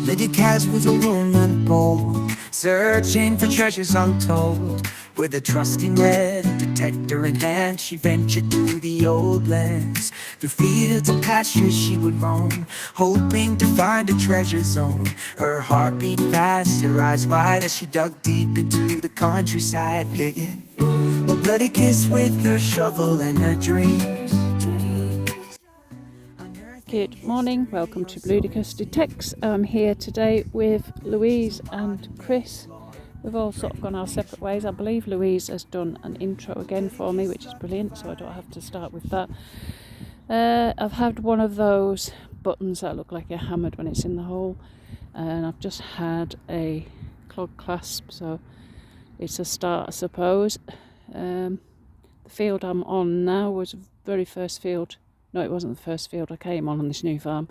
Bludicas was a woman bold, searching for treasures untold. With a trusty net and protector in hand, she ventured through the old lands. Through fields and pastures she would roam, hoping to find a treasure zone. Her heart beat fast, her eyes wide as she dug deep into the countryside, digging a bloody kiss with her shovel and her dreams. Good morning, welcome to Bludicas Detects. I'm here today with Louise and Chris. We've all sort of gone our separate ways. I believe Louise has done an intro again for me, which is brilliant, so I don't have to start with that. I've had one of those buttons that look like you're hammered when it's in the hole, and I've just had a clog clasp, so it's a start, I suppose. The field I'm on now was the very first field. No, it wasn't the first field I came on this new farm.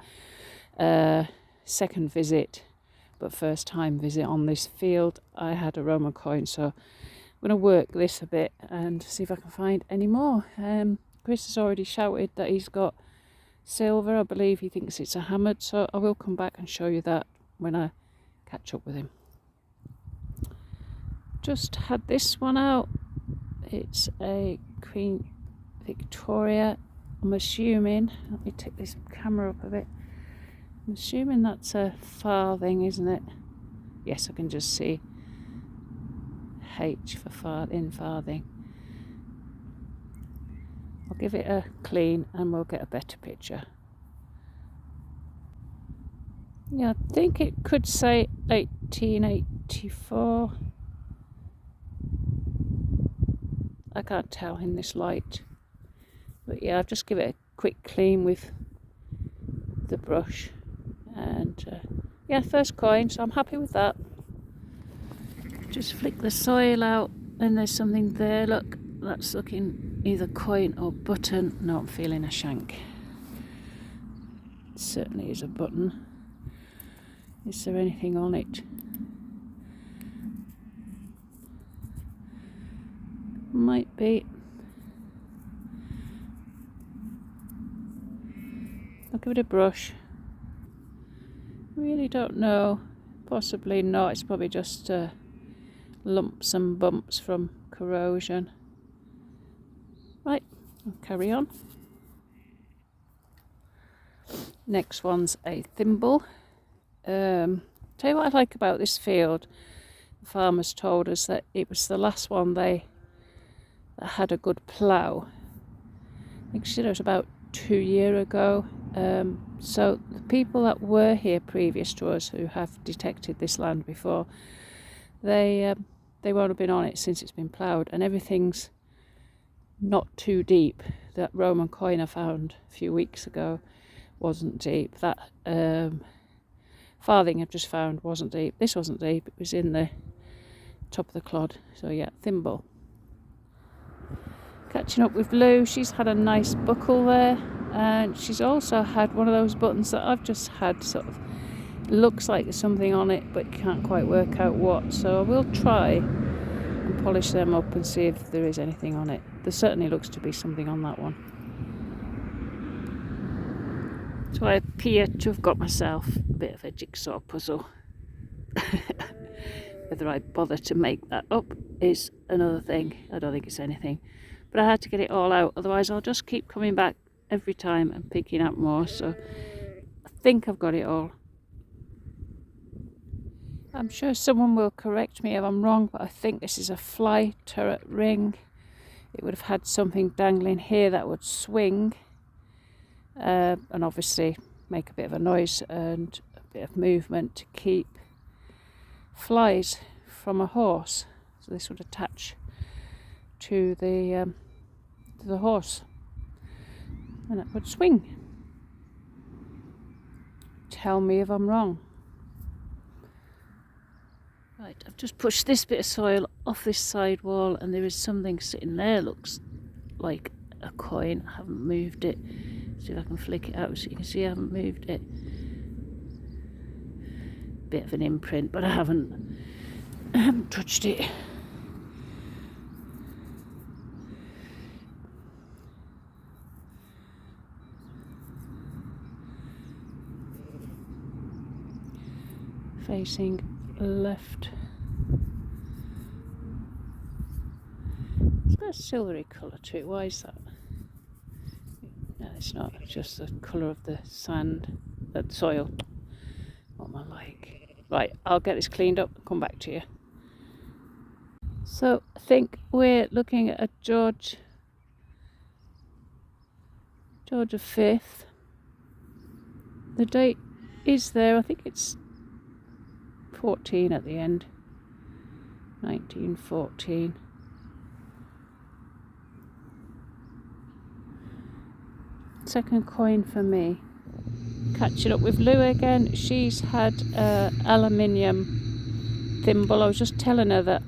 Second visit, but first time visit on this field. I had a Roman coin, so I'm going to work this a bit and see if I can find any more. Chris has already shouted that he's got silver. I believe he thinks it's a hammered, so I will come back and show you that when I catch up with him. Just had this one out. It's a Queen Victoria. I'm assuming, let me take this camera up a bit. I'm assuming that's a farthing, isn't it? Yes, I can just see H for farthing. I'll give it a clean and we'll get a better picture. Yeah, I think it could say 1884. I can't tell in this light. But yeah, I'll just give it a quick clean with the brush. And yeah, first coin, so I'm happy with that. Just flick the soil out and there's something there. Look, that's looking either coin or button. No, I'm feeling a shank. It certainly is a button. Is there anything on it? Might be. I'll give it a brush. Really don't know. Possibly not. It's probably just lumps and bumps from corrosion. Right, I'll carry on. Next one's a thimble. Tell you what I like about this field. The farmers told us that it was the last one that had a good plough. I think she said it was about 2 years ago. So the people that were here previous to us who have detected this land before, they won't have been on it since it's been ploughed, and everything's not too deep. That Roman coin I found a few weeks ago wasn't deep. That farthing I've just found wasn't deep. This wasn't deep. It was in the top of the clod. So yeah, thimble. Catching up with Lou, she's had a nice buckle there, and she's also had one of those buttons that I've just had, sort of looks like there's something on it but can't quite work out what, so I will try and polish them up and see if there is anything on it. There certainly looks to be something on that one. So I appear to have got myself a bit of a jigsaw puzzle. Whether I bother to make that up is another thing. I don't think it's anything. But I had to get it all out, otherwise I'll just keep coming back every time and picking up more. So I think I've got it all. I'm sure someone will correct me if I'm wrong, but I think this is a fly turret ring. It would have had something dangling here that would swing and obviously make a bit of a noise and a bit of movement to keep flies from a horse. So this would attach to the horse and it would swing. Tell me if I'm wrong. Right, I've just pushed this bit of soil off this side wall and there is something sitting there, looks like a coin. I haven't moved it. See if I can flick it out so you can see I haven't moved it. Bit of an imprint, but I haven't touched it. facing left. It's got a silvery colour to it. Why is that? No, it's not. It's just the colour of the sand, the soil. What am I like? Right, I'll get this cleaned up and come back to you. So I think we're looking at a George V. The date is there. I think it's 14 at the end. 1914. Second coin for me. Catching up with Lou again. She's had aluminium thimble. I was just telling her that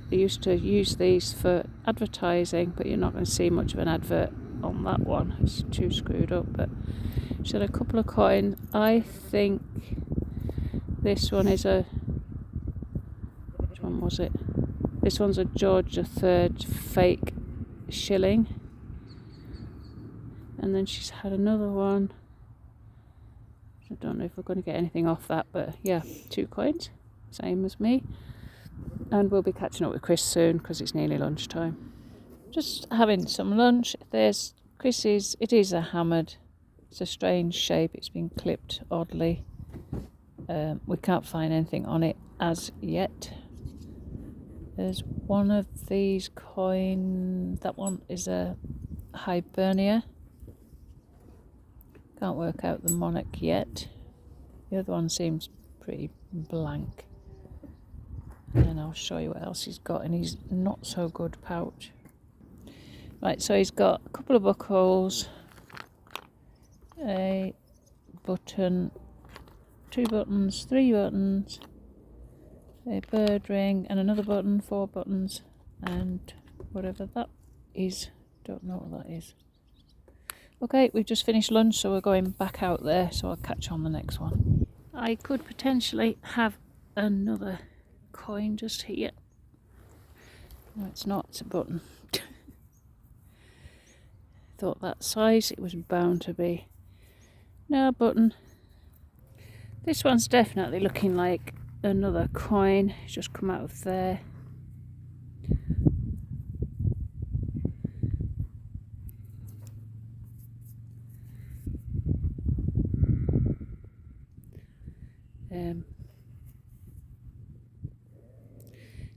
they used to use these for advertising, but you're not going to see much of an advert on that one. It's too screwed up. But she had a couple of coins. I think this one is a... which one was it? This one's a George III fake shilling. And then she's had another one. I don't know if we're going to get anything off that, but yeah, 2 coins, same as me. And we'll be catching up with Chris soon because it's nearly lunchtime. Just having some lunch. There's Chris's. It is a hammered. It's a strange shape. It's been clipped oddly. We can't find anything on it as yet. There's one of these coins. That one is a Hibernia. Can't work out the monarch yet. The other one seems pretty blank. And then I'll show you what else he's got in his not so good pouch. Right, so he's got a couple of buckles, a button, 2 buttons, 3 buttons, a bird ring and another button, 4 buttons, and whatever that is. Don't know what that is. Okay, we've just finished lunch, so we're going back out there, so I'll catch you on the next one. I could potentially have another coin just here. No, it's not, it's a button. Thought that size it was bound to be. No, button. This one's definitely looking like another coin. It's just come out of there.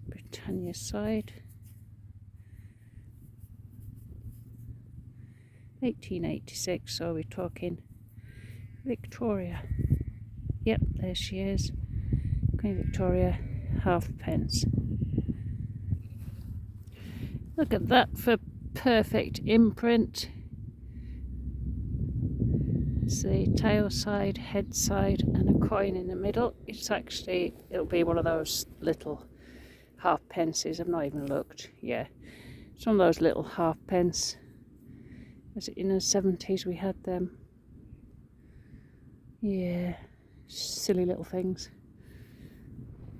Britannia side. 1886, so we're talking Victoria. Yep, there she is. Queen Victoria, halfpence. Look at that for perfect imprint. It's the tail side, head side, and a coin in the middle. It'll be one of those little halfpences. I've not even looked. Yeah, it's one of those little halfpence. Was it in the 70s we had them? Yeah, silly little things.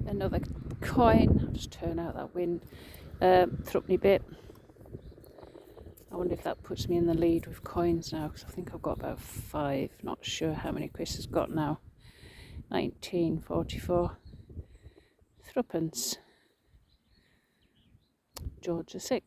Another coin. I'll just turn out that wind. Threepenny bit. I wonder if that puts me in the lead with coins now, because I think I've got about 5. Not sure how many Chris has got now. 1944. Threepence. George VI.